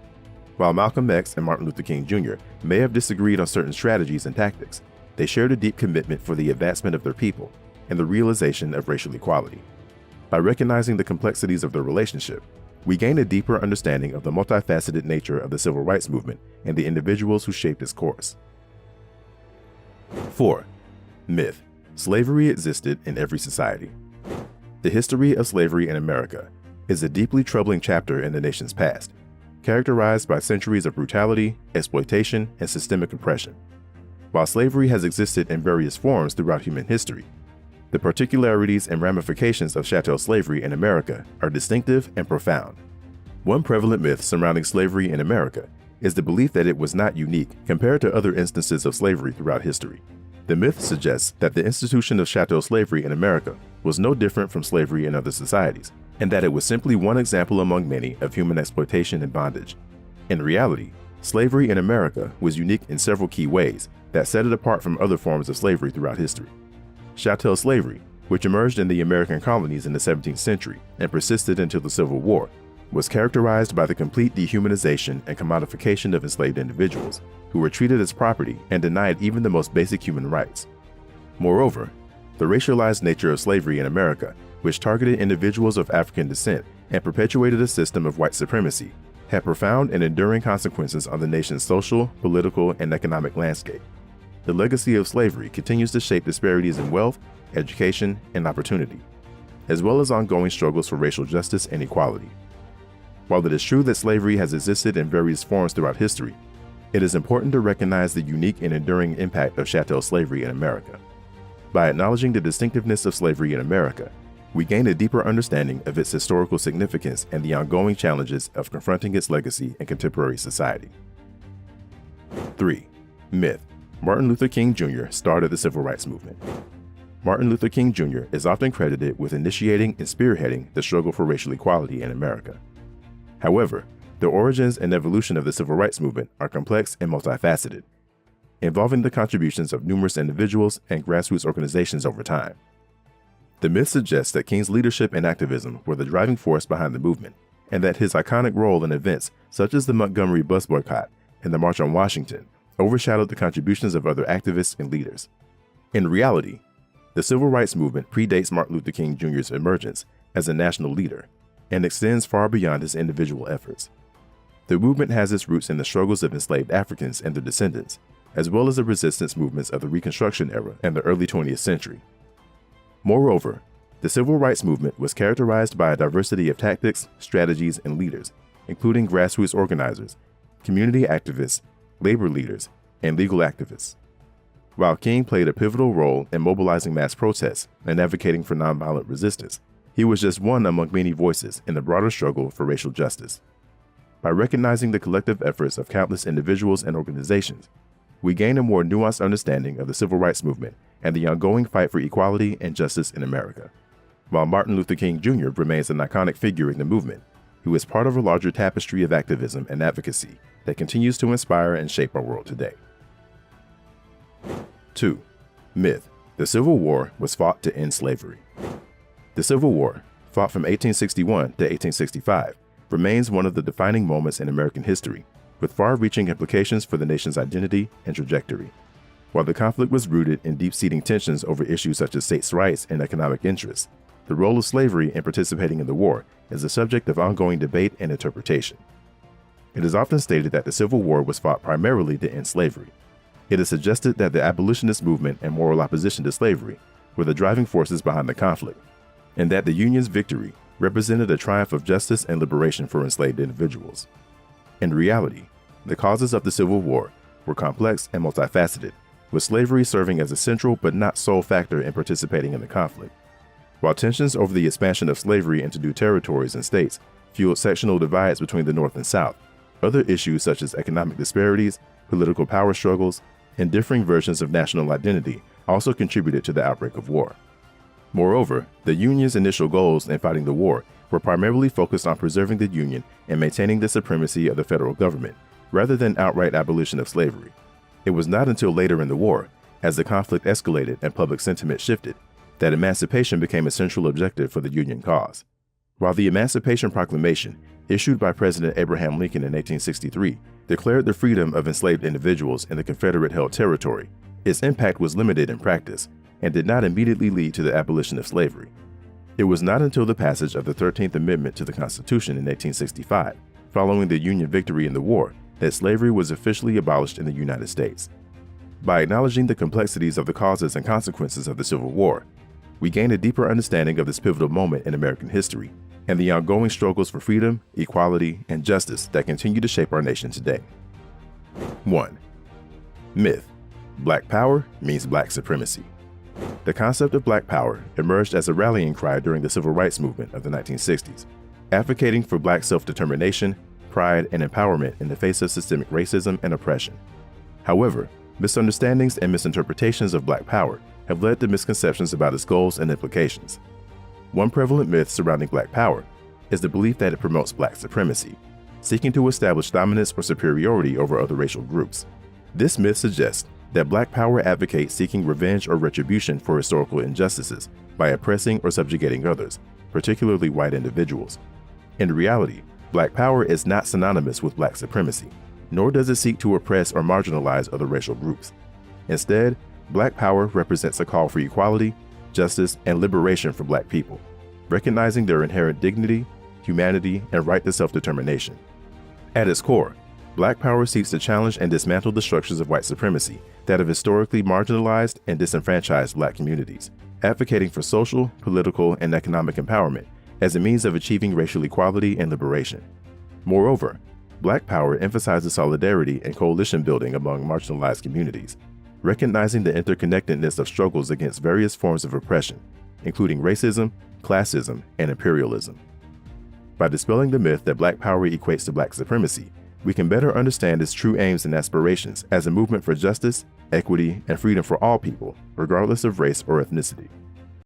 While Malcolm X and Martin Luther King Jr. may have disagreed on certain strategies and tactics, they shared a deep commitment for the advancement of their people and the realization of racial equality. By recognizing the complexities of their relationship, we gain a deeper understanding of the multifaceted nature of the civil rights movement and the individuals who shaped its course. 4. Myth: slavery existed in every society. The history of slavery in America is a deeply troubling chapter in the nation's past, characterized by centuries of brutality, exploitation, and systemic oppression. While slavery has existed in various forms throughout human history, the particularities and ramifications of chattel slavery in America are distinctive and profound. One prevalent myth surrounding slavery in America is the belief that it was not unique compared to other instances of slavery throughout history. The myth suggests that the institution of chattel slavery in America was no different from slavery in other societies, and that it was simply one example among many of human exploitation and bondage. In reality, slavery in America was unique in several key ways that set it apart from other forms of slavery throughout history. Chattel slavery, which emerged in the American colonies in the 17th century and persisted until the Civil War, was characterized by the complete dehumanization and commodification of enslaved individuals, who were treated as property and denied even the most basic human rights. Moreover, the racialized nature of slavery in America, which targeted individuals of African descent and perpetuated a system of white supremacy, had profound and enduring consequences on the nation's social, political, and economic landscape. The legacy of slavery continues to shape disparities in wealth, education, and opportunity, as well as ongoing struggles for racial justice and equality. While it is true that slavery has existed in various forms throughout history, it is important to recognize the unique and enduring impact of chattel slavery in America. By acknowledging the distinctiveness of slavery in America, we gain a deeper understanding of its historical significance and the ongoing challenges of confronting its legacy in contemporary society. 3. Myth: Martin Luther King Jr. started the civil rights movement. Martin Luther King Jr. is often credited with initiating and spearheading the struggle for racial equality in America. However, the origins and evolution of the civil rights movement are complex and multifaceted, involving the contributions of numerous individuals and grassroots organizations over time. The myth suggests that King's leadership and activism were the driving force behind the movement, and that his iconic role in events such as the Montgomery bus boycott and the March on Washington overshadowed the contributions of other activists and leaders. In reality, the civil rights movement predates Martin Luther King Jr.'s emergence as a national leader and extends far beyond his individual efforts. The movement has its roots in the struggles of enslaved Africans and their descendants, as well as the resistance movements of the Reconstruction era and the early 20th century. Moreover, the civil rights movement was characterized by a diversity of tactics, strategies, and leaders, including grassroots organizers, community activists, labor leaders, and legal activists. While King played a pivotal role in mobilizing mass protests and advocating for nonviolent resistance, he was just one among many voices in the broader struggle for racial justice. By recognizing the collective efforts of countless individuals and organizations, we gain a more nuanced understanding of the civil rights movement and the ongoing fight for equality and justice in America. While Martin Luther King Jr. remains an iconic figure in the movement, he is part of a larger tapestry of activism and advocacy that continues to inspire and shape our world today. 2. Myth: the Civil War was fought to end slavery. The Civil War, fought from 1861 to 1865, remains one of the defining moments in American history, with far-reaching implications for the nation's identity and trajectory. While the conflict was rooted in deep-seating tensions over issues such as states' rights and economic interests, the role of slavery in participating in the war is a subject of ongoing debate and interpretation. It is often stated that the Civil War was fought primarily to end slavery. It is suggested that the abolitionist movement and moral opposition to slavery were the driving forces behind the conflict, and that the Union's victory represented a triumph of justice and liberation for enslaved individuals. In reality, the causes of the Civil War were complex and multifaceted, with slavery serving as a central but not sole factor in participating in the conflict. While tensions over the expansion of slavery into new territories and states fueled sectional divides between the North and South, other issues such as economic disparities, political power struggles, and differing versions of national identity also contributed to the outbreak of war. Moreover, the Union's initial goals in fighting the war were primarily focused on preserving the Union and maintaining the supremacy of the federal government, rather than outright abolition of slavery. It was not until later in the war, as the conflict escalated and public sentiment shifted, that emancipation became a central objective for the Union cause. While the Emancipation Proclamation, issued by President Abraham Lincoln in 1863, declared the freedom of enslaved individuals in the Confederate-held territory, its impact was limited in practice and did not immediately lead to the abolition of slavery. It was not until the passage of the 13th Amendment to the Constitution in 1865, following the Union victory in the war, that slavery was officially abolished in the United States. By acknowledging the complexities of the causes and consequences of the Civil War, we gain a deeper understanding of this pivotal moment in American history and the ongoing struggles for freedom, equality, and justice that continue to shape our nation today. 1. Myth: Black power means black supremacy. The concept of black power emerged as a rallying cry during the civil rights movement of the 1960s, advocating for black self-determination, pride, and empowerment in the face of systemic racism and oppression. However, misunderstandings and misinterpretations of black power have led to misconceptions about its goals and implications. One prevalent myth surrounding black power is the belief that it promotes black supremacy, seeking to establish dominance or superiority over other racial groups. This myth suggests that black power advocates seeking revenge or retribution for historical injustices by oppressing or subjugating others, particularly white individuals. In reality, black power is not synonymous with black supremacy, nor does it seek to oppress or marginalize other racial groups. Instead, black power represents a call for equality, justice, and liberation for black people, recognizing their inherent dignity, humanity, and right to self-determination. At its core, black power seeks to challenge and dismantle the structures of white supremacy that have historically marginalized and disenfranchised black communities, advocating for social, political, and economic empowerment as a means of achieving racial equality and liberation. Moreover, black power emphasizes solidarity and coalition building among marginalized communities, recognizing the interconnectedness of struggles against various forms of oppression, including racism, classism, and imperialism. By dispelling the myth that black power equates to black supremacy, we can better understand its true aims and aspirations as a movement for justice, equity, and freedom for all people, regardless of race or ethnicity.